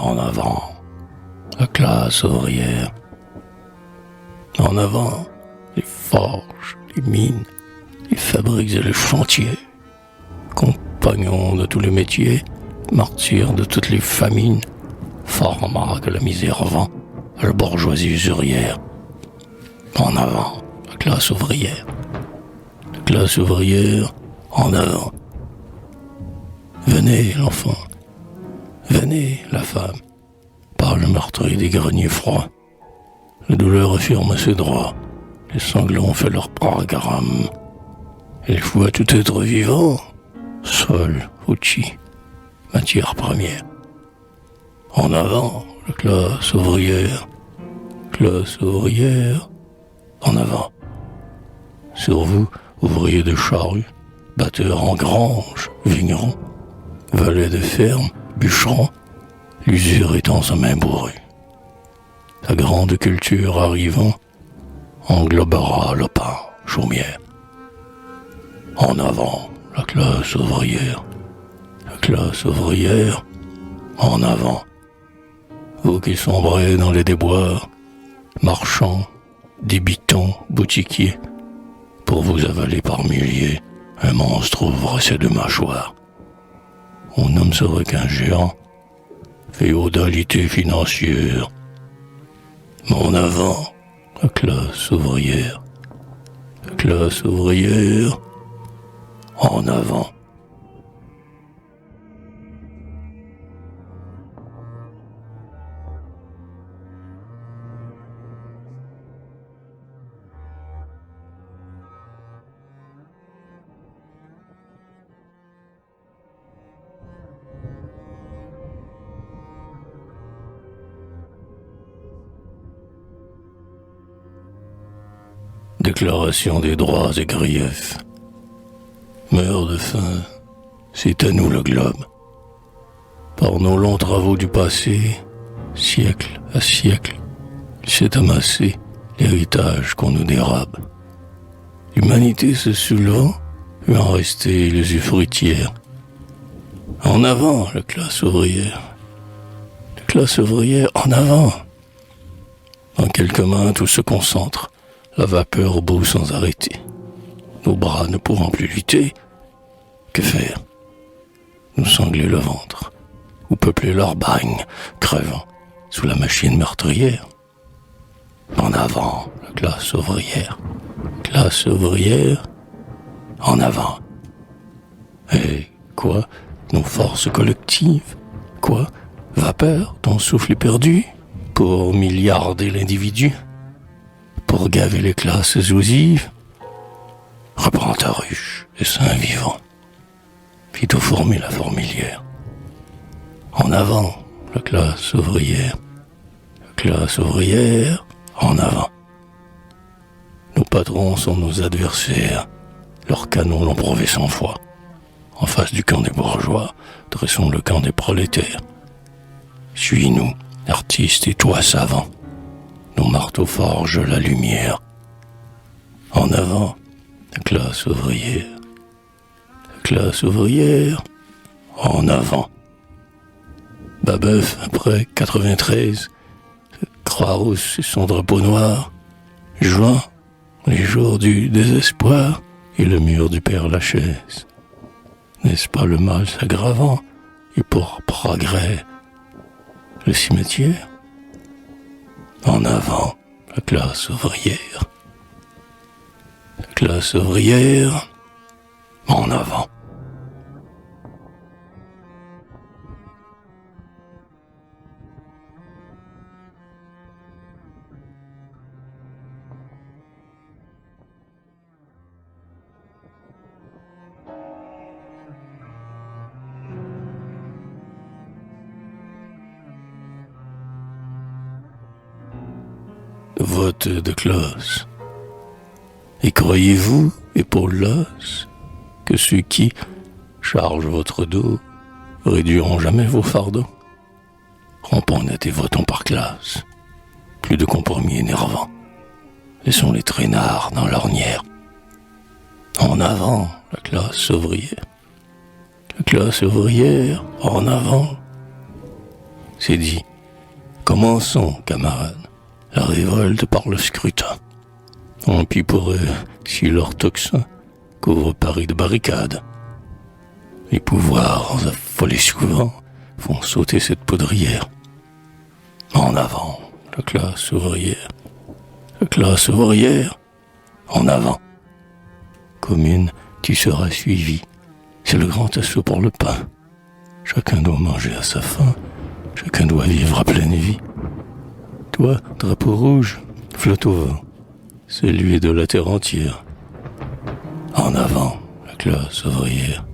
En avant, la classe ouvrière. En avant, les forges, les mines, les fabriques et les chantiers. Compagnons de tous les métiers, martyrs de toutes les famines, formats que la misère vend à la bourgeoisie usurière. En avant, la classe ouvrière. La classe ouvrière, en avant. Venez, l'enfant. Venez, la femme. Par le meurtrier des greniers froids. La douleur affirme ses droits. Les sanglots ont fait leur programme. Il faut à tout être vivant. Sol, outil, matière première. En avant, la classe ouvrière. Classe ouvrière, en avant. Sur vous, ouvriers de charrue, batteurs en grange, vignerons, valets de ferme, bûcherons, l'usure étant sa main bourrue. La grande culture arrivant englobera le pain, chaumière. En avant, la classe ouvrière. La classe ouvrière, en avant. Vous qui sombrez dans les déboires, marchands, débitants, boutiquiers, pour vous avaler par milliers, un monstre ouvre ses deux mâchoires. On nomme ce requin géant, féodalité financière. En avant, la classe ouvrière. La classe ouvrière, en avant. Déclaration des droits et griefs. Meurt de faim, c'est à nous le globe. Par nos longs travaux du passé, siècle à siècle, il s'est amassé l'héritage qu'on nous dérobe. L'humanité se soulevant, peut en rester les fruitières. En avant, la classe ouvrière. La classe ouvrière, en avant. En quelques mains, tout se concentre. La vapeur bout sans arrêter. Nos bras ne pourront plus lutter. Que faire? Nous sangler le ventre, ou peupler leur bagne, crevant sous la machine meurtrière. En avant, la classe ouvrière. Classe ouvrière, en avant. Et quoi? Nos forces collectives? Quoi? Vapeur, ton souffle est perdu? Pour milliarder l'individu? Pour gaver les classes oisives? Reprends ta ruche et saint vivant. Phytofourmille la fourmilière. En avant, la classe ouvrière. La classe ouvrière, en avant. Nos patrons sont nos adversaires. Leurs canons l'ont prouvé 100 fois. En face du camp des bourgeois, dressons le camp des prolétaires. Suis-nous, artistes et toi savants. Nos marteaux forgent la lumière. En avant, la classe ouvrière. La classe ouvrière, en avant. Babeuf, après 93, Croix-Rousse et son drapeau noir. Juin, les jours du désespoir et le mur du Père-Lachaise. N'est-ce pas le mal s'aggravant et pour progrès le cimetière? En avant, la classe ouvrière. La classe ouvrière, en avant. Vote de classe. Et croyez-vous, épaules lasses, que ceux qui chargent votre dos réduiront jamais vos fardeaux? Rompons net et votons par classe. Plus de compromis énervants. Laissons les traînards dans l'ornière. En avant, la classe ouvrière. La classe ouvrière, en avant. c'est dit. Commençons, camarades, la révolte par le scrutin. On piperait si l'orthoxin couvre Paris de barricades. Les pouvoirs affolés souvent font sauter cette poudrière. En avant, la classe ouvrière. La classe ouvrière, en avant. Commune, tu seras suivi. C'est le grand assaut pour le pain. Chacun doit manger à sa faim. Chacun doit vivre à pleine vie. Toi, drapeau rouge, flotte au vent. C'est lui de la terre entière. En avant, la classe ouvrière.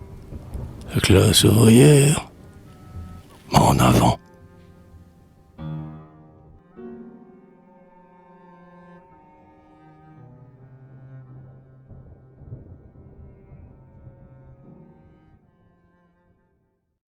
La classe ouvrière, en avant.